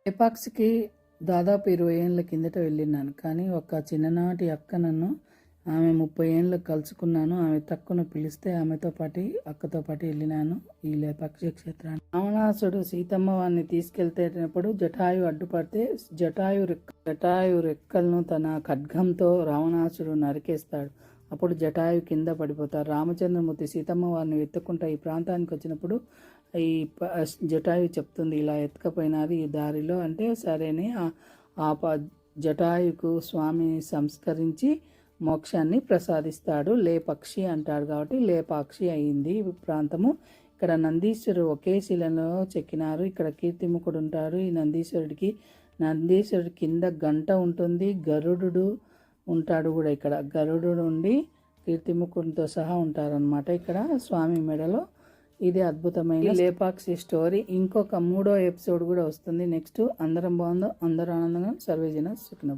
లేపాక్షికి దాదాపు 20 ఏళ్ళ కిందట వెళ్ళినాను. కానీ ఒక చిన్ననాటి అక్క నన్ను ఆమె 30 ఏళ్ళకి కలుసుకున్నాను. ఆమె తక్కువ పిలిస్తే ఆమెతో పాటు అక్కతో పాటు వెళ్ళినాను ఈ లేపాక్షి క్షేత్రాన్ని. రావణాసుడు సీతమ్మ వారిని తీసుకెళ్తేటప్పుడు జటాయు అడ్డుపడితే జటాయు రెక్కలను తన ఖడ్గంతో రావణాసుడు నరికేస్తాడు. అప్పుడు జటాయు కింద పడిపోతారు. రామచంద్రమూర్తి సీతమ్మ వారిని వెతుక్కుంటా ఈ ప్రాంతానికి వచ్చినప్పుడు ఈ జటాయు చెప్తుంది, ఇలా ఎత్తుకపోయినారు ఈ దారిలో అంటే సరేని జటాయుకు స్వామిని సంస్కరించి మోక్షాన్ని ప్రసాదిస్తాడు. లేపక్షి అంటాడు కాబట్టి లేపాక్షి అయింది ఈ ప్రాంతము. ఇక్కడ నందీశ్వరుడు ఒకే శిలలో చెక్కినారు. ఇక్కడ కీర్తిముఖుడు ఉంటాడు. ఈ నందీశ్వరుడి కింద గంట ఉంటుంది. గరుడు ఉంటాడు కూడా. ఇక్కడ గరుడు ఉండి కీర్తిముఖుడితో సహా ఉంటారనమాట ఇక్కడ స్వామి మెడలో. ఇది అద్భుతమైన లేపాక్షి స్టోరీ. ఇంకొక 3వ ఎపిసోడ్ కూడా వస్తుంది నెక్స్ట్. అందరం బాగుందో, అందరూ ఆనందంగా, సర్వేజన సుఖినో.